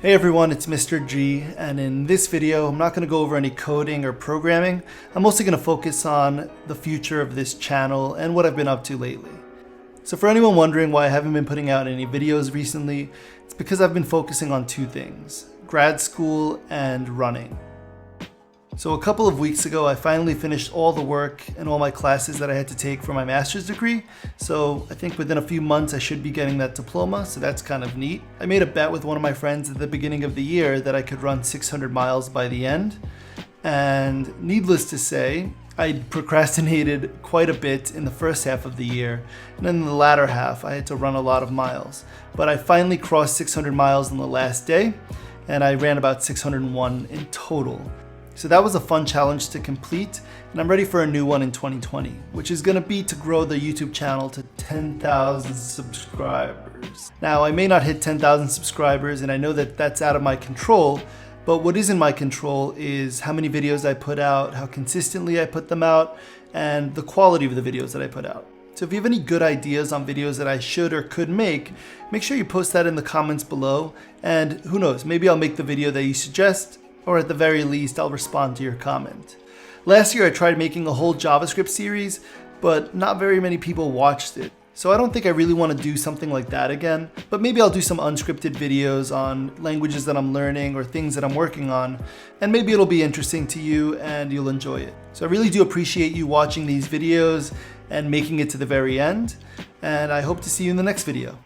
Hey everyone, it's Mr. G, and in this video I'm not going to go over any coding or programming. I'm mostly going to focus on the future of this channel and what I've been up to lately. So for anyone wondering why I haven't been putting out any videos recently, it's because I've been focusing on two things: grad school and running. So a couple of weeks ago, I finally finished all the work and all my classes that I had to take for my master's degree. So I think within a few months I should be getting that diploma, so that's kind of neat. I made a bet with one of my friends at the beginning of the year that I could run 600 miles by the end. And needless to say, I procrastinated quite a bit in the first half of the year, and then in the latter half I had to run a lot of miles. But I finally crossed 600 miles on the last day, and I ran about 601 in total. So that was a fun challenge to complete, and I'm ready for a new one in 2020, which is going to be to grow the YouTube channel to 10,000 subscribers. Now, I may not hit 10,000 subscribers, and I know that that's out of my control, but what is in my control is how many videos I put out, how consistently I put them out, and the quality of the videos that I put out. So if you have any good ideas on videos that I should or could make sure you post that in the comments below, and who knows, maybe I'll make the video that you suggest, or at the very least, I'll respond to your comment. Last year I tried making a whole JavaScript series, but not very many people watched it. So I don't think I really want to do something like that again, but maybe I'll do some unscripted videos on languages that I'm learning or things that I'm working on, and maybe it'll be interesting to you and you'll enjoy it. So I really do appreciate you watching these videos and making it to the very end, and I hope to see you in the next video.